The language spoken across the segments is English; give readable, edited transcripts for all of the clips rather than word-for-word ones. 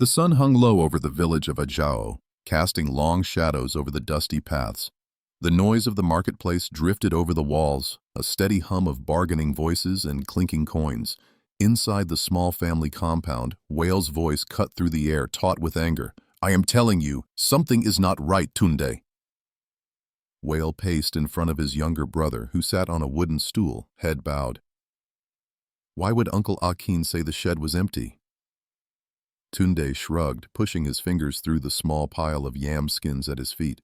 The sun hung low over the village of Ajao, casting long shadows over the dusty paths. The noise of the marketplace drifted over the walls, a steady hum of bargaining voices and clinking coins. Inside the small family compound, Wale's voice cut through the air, taut with anger. "I am telling you, something is not right, Tunde." Wale paced in front of his younger brother, who sat on a wooden stool, head bowed. Why would Uncle Akin say the shed was empty? Tunde shrugged, pushing his fingers through the small pile of yam skins at his feet.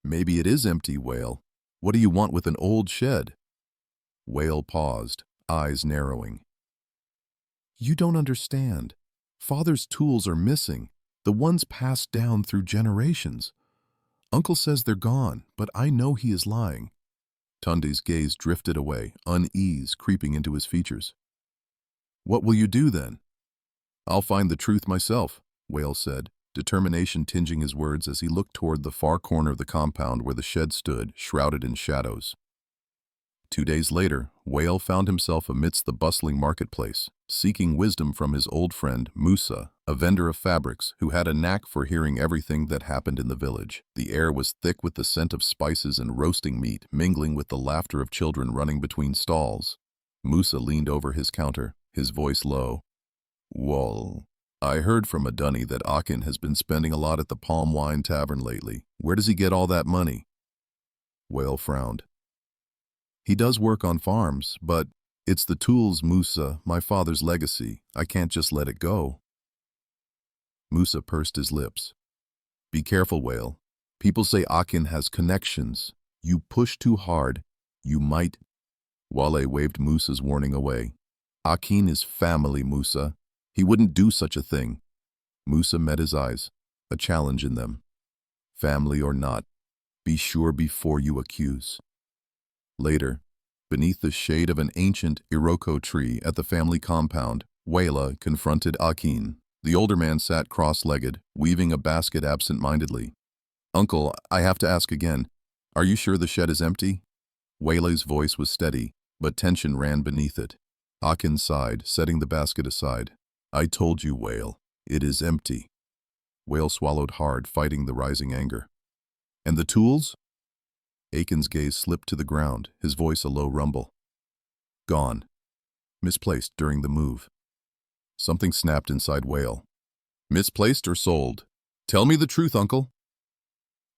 "Maybe it is empty, Wale. What do you want with an old shed?" Wale paused, eyes narrowing. "You don't understand. Father's tools are missing, the ones passed down through generations. Uncle says they're gone, but I know he is lying." Tunde's gaze drifted away, unease creeping into his features. "What will you do then?" "I'll find the truth myself," Wale said, determination tinging his words as he looked toward the far corner of the compound where the shed stood, shrouded in shadows. 2 days later, Wale found himself amidst the bustling marketplace, seeking wisdom from his old friend, Musa, a vendor of fabrics who had a knack for hearing everything that happened in the village. The air was thick with the scent of spices and roasting meat, mingling with the laughter of children running between stalls. Musa leaned over his counter, his voice low. "Wal, I heard from a dunny that Akin has been spending a lot at the Palm Wine Tavern lately. Where does he get all that money?" Wale frowned. "He does work on farms, but it's the tools, Musa, my father's legacy. I can't just let it go." Musa pursed his lips. "Be careful, Wale. People say Akin has connections. You push too hard, you might—" Wale waved Musa's warning away. "Akin is family, Musa. He wouldn't do such a thing." Musa met his eyes, a challenge in them. "Family or not, be sure before you accuse." Later, beneath the shade of an ancient Iroko tree at the family compound, Wale confronted Akin. The older man sat cross-legged, weaving a basket absent-mindedly. "Uncle, I have to ask again. Are you sure the shed is empty?" Wale's voice was steady, but tension ran beneath it. Akin sighed, setting the basket aside. "I told you, Wale, it is empty." Wale swallowed hard, fighting the rising anger. "And the tools?" Akin's gaze slipped to the ground, his voice a low rumble. "Gone. Misplaced during the move." Something snapped inside Wale. "Misplaced or sold? Tell me the truth, Uncle."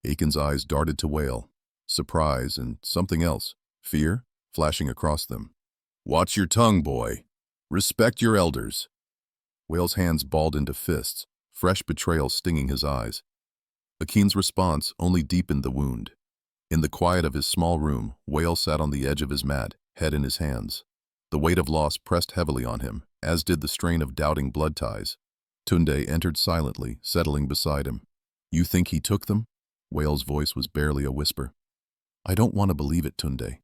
Akin's eyes darted to Wale, surprise and something else, fear, flashing across them. "Watch your tongue, boy. Respect your elders." Wale's hands balled into fists, fresh betrayal stinging his eyes. Akin's response only deepened the wound. In the quiet of his small room, Wale sat on the edge of his mat, head in his hands. The weight of loss pressed heavily on him, as did the strain of doubting blood ties. Tunde entered silently, settling beside him. "You think he took them?" Wale's voice was barely a whisper. "I don't want to believe it, Tunde.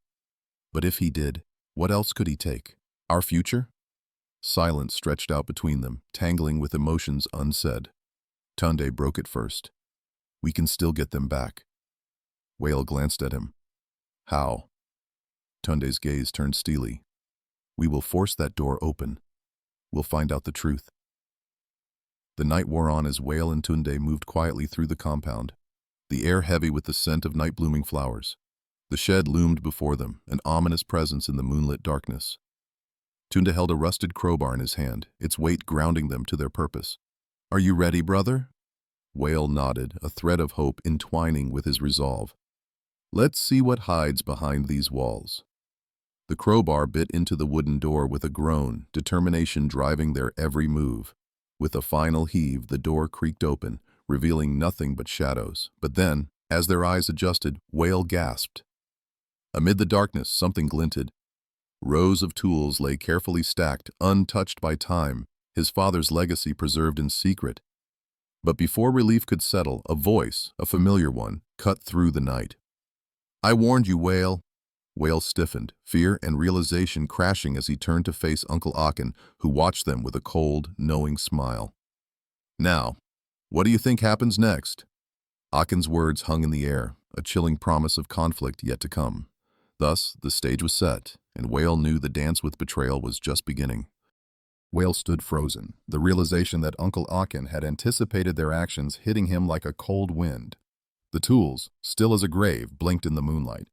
But if he did, what else could he take? Our future?" Silence stretched out between them, tangling with emotions unsaid. Tunde broke it first. "We can still get them back." Wale glanced at him. "How?" Tunde's gaze turned steely. "We will force that door open. We'll find out the truth." The night wore on as Wale and Tunde moved quietly through the compound, the air heavy with the scent of night-blooming flowers. The shed loomed before them, an ominous presence in the moonlit darkness. Tunde held a rusted crowbar in his hand, its weight grounding them to their purpose. "Are you ready, brother?" Wale nodded, a thread of hope entwining with his resolve. "Let's see what hides behind these walls." The crowbar bit into the wooden door with a groan, determination driving their every move. With a final heave, the door creaked open, revealing nothing but shadows. But then, as their eyes adjusted, Wale gasped. Amid the darkness, something glinted. Rows of tools lay carefully stacked, untouched by time, his father's legacy preserved in secret. But before relief could settle, a voice, a familiar one, cut through the night. "I warned you, Wale." Wale stiffened, fear and realization crashing as he turned to face Uncle Akin, who watched them with a cold, knowing smile. "Now, what do you think happens next?" Akin's words hung in the air, a chilling promise of conflict yet to come. Thus, the stage was set, and Wale knew the dance with betrayal was just beginning. Wale stood frozen, the realization that Uncle Akin had anticipated their actions hitting him like a cold wind. The tools, still as a grave, blinked in the moonlight.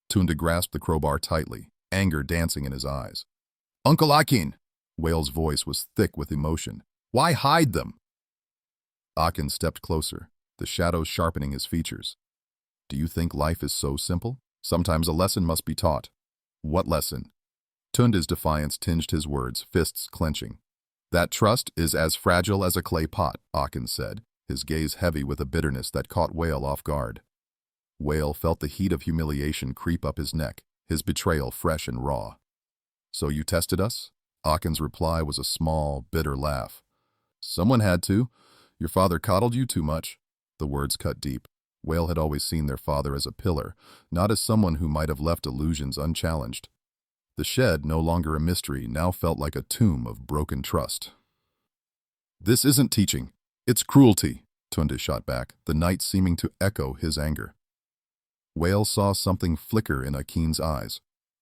Tunde grasped the crowbar tightly, anger dancing in his eyes. "Uncle Akin!" Wale's voice was thick with emotion. "Why hide them?" Akin stepped closer, the shadows sharpening his features. "Do you think life is so simple? Sometimes a lesson must be taught." "What lesson?" Tunde's defiance tinged his words, fists clenching. "That trust is as fragile as a clay pot," Akin said, his gaze heavy with a bitterness that caught Wale off guard. Wale felt the heat of humiliation creep up his neck, his betrayal fresh and raw. "So you tested us?" Akin's reply was a small, bitter laugh. "Someone had to. Your father coddled you too much." The words cut deep. Wale had always seen their father as a pillar, not as someone who might have left illusions unchallenged. The shed, no longer a mystery, now felt like a tomb of broken trust. "This isn't teaching. It's cruelty," Tunde shot back, the night seeming to echo his anger. Wale saw something flicker in Akin's eyes,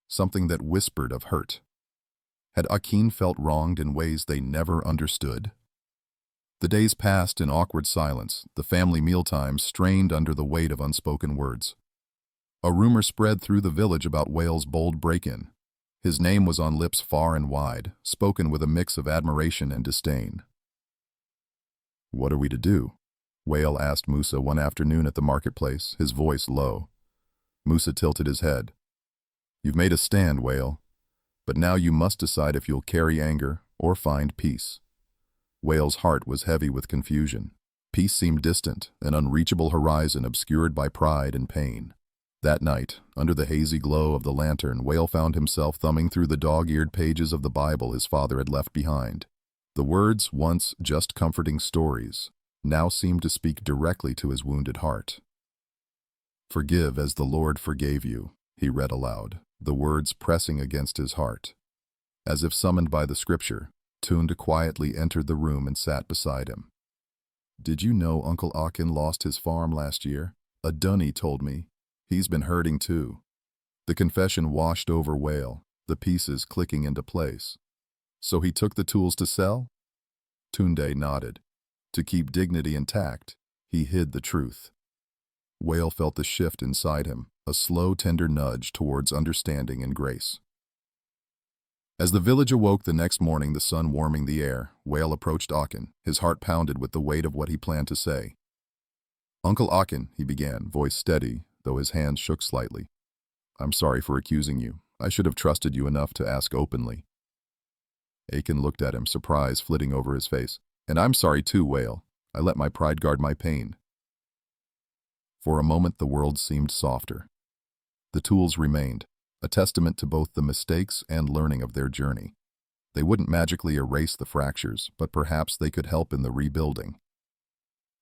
something that whispered of hurt. Had Akin felt wronged in ways they never understood? The days passed in awkward silence, the family mealtimes strained under the weight of unspoken words. A rumor spread through the village about Wale's bold break-in. His name was on lips far and wide, spoken with a mix of admiration and disdain. "What are we to do?" Wale asked Musa one afternoon at the marketplace, his voice low. Musa tilted his head. "You've made a stand, Wale, but now you must decide if you'll carry anger or find peace." Wale's heart was heavy with confusion. Peace seemed distant, an unreachable horizon obscured by pride and pain. That night, under the hazy glow of the lantern, Wale found himself thumbing through the dog-eared pages of the Bible his father had left behind. The words, once just comforting stories, now seemed to speak directly to his wounded heart. "Forgive as the Lord forgave you," he read aloud, the words pressing against his heart. As if summoned by the scripture, Tunde quietly entered the room and sat beside him. "Did you know Uncle Akin lost his farm last year? A dunny told me. He's been hurting too." The confession washed over Wale, the pieces clicking into place. "So he took the tools to sell?" Tunde nodded. To keep dignity intact, he hid the truth. Wale felt the shift inside him, a slow, tender nudge towards understanding and grace. As the village awoke the next morning, the sun warming the air, Wale approached Akin, his heart pounded with the weight of what he planned to say. "Uncle Akin," he began, voice steady, though his hands shook slightly. "I'm sorry for accusing you. I should have trusted you enough to ask openly." Akin looked at him, surprise flitting over his face. "And I'm sorry too, Wale. I let my pride guard my pain." For a moment the world seemed softer. The tools remained, a testament to both the mistakes and learning of their journey. They wouldn't magically erase the fractures, but perhaps they could help in the rebuilding.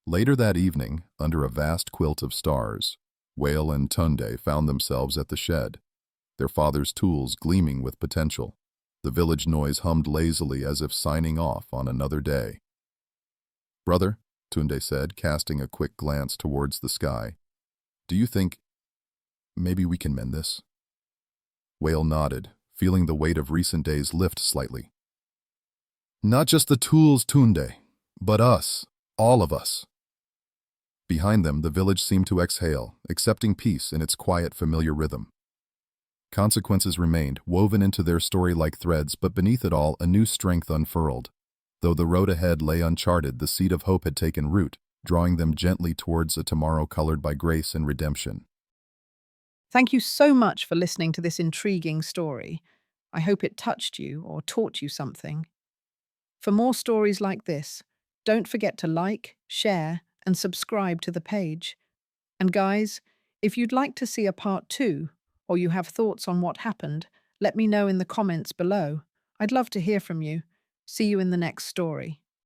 Later that evening, under a vast quilt of stars, Wale and Tunde found themselves at the shed, their father's tools gleaming with potential. The village noise hummed lazily as if signing off on another day. "Brother," Tunde said, casting a quick glance towards the sky, "do you think maybe we can mend this?" Wale nodded, feeling the weight of recent days lift slightly. "Not just the tools, Tunde, but us, all of us." Behind them, the village seemed to exhale, accepting peace in its quiet, familiar rhythm. Consequences remained, woven into their story like threads, but beneath it all, a new strength unfurled. Though the road ahead lay uncharted, the seed of hope had taken root, drawing them gently towards a tomorrow colored by grace and redemption. Thank you so much for listening to this intriguing story. I hope it touched you or taught you something. For more stories like this, don't forget to like, share, and subscribe to the page. And guys, if you'd like to see a part 2, or you have thoughts on what happened, let me know in the comments below. I'd love to hear from you. See you in the next story.